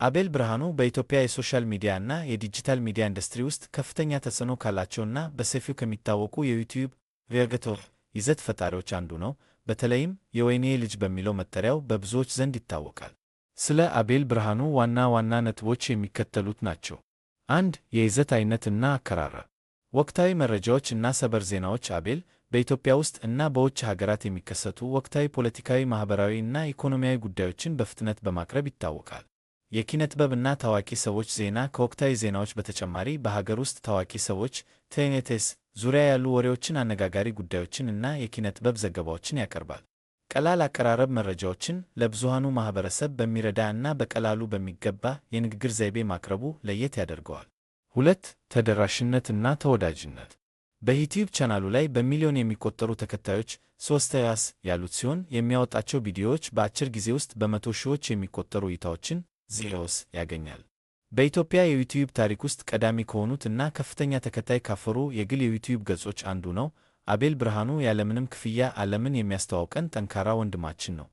አቤል ብርሃኑ በኢትዮጵያ የሶሻል ሚዲያ እና የዲጂታል ሚዲያ ኢንዱስትሪ ውስጥ ከፍተኛ ተጽዕኖ ካላቸውና በሰፊው ከሚታወቁ የዩቲዩብ ቪዲዮ ይዘት ፈጣሪዎች አንዱ ነው። በተለይም የወይኔ ልጅ በሚለው መጠሪያው በብዙዎች ዘንድ ይታወቃል። ስለ አቤል ብርሃኑ ዋና ዋና ነጥቦች የሚከተሉት ናቸው። 1. የይዘት አይነት እና አቀራረብ። ወቅታዊ መረጃዎች እና ሰበር ዜናዎች። አቤል በኢትዮጵያ ውስጥ እና በውጭ ሀገራት የሚከሰቱ ወቅታዊ ፖለቲካዊ፣ ማህበራዊ እና ኢኮኖሚያዊ ጉዳዮችን በፍጥነት በማቅረብ ይታወቃል። የኪነጥበብ እና ታዋቂ ሰዎች ዜና። ከወቅታዊ ዜናዎች በተጨማሪ በሀገር ውስጥ ታዋቂ ሰዎች ቴኔቴስ ዙሪያ ያሉ ወሬዎችን፣ አነጋጋሪ ጉዳዮችን እና የኪነጥበብ ዘገባዎችን ያቀርባል። ቀላል አቀራረብ መረጃዎችን ለብዙሃኑ ማህበረሰብ በሚረዳ እና በቀላሉ በሚገባ የንግግር ዘይቤ ማቅረቡ ለየት ያደርገዋል። 2. ተደራሽነት እና ተወዳጅነት። በዩቲዩብ ቻናሉ ላይ በሚሊዮን የሚቆጠሩ ተከታዮች 3 ያሉት ሲሆን የሚያወጣቸው ቪዲዮዎች በአጭር ጊዜ ውስጥ በመቶ ሺዎች የሚቆጠሩ እይታዎችን ያገኛል። በኢትዮጵያ የዩቲዩብ ታሪክ ውስጥ ቀዳሚ ከሆኑት እና ከፍተኛ ተከታይ ካፈሩ የግል የዩቲዩብ ገጾች አንዱ ነው። አቤል ብርሃኑ ያለምንም ክፍያ ዓለምን የሚያስተዋውቀን ጠንካራ ወንድማችን ነው።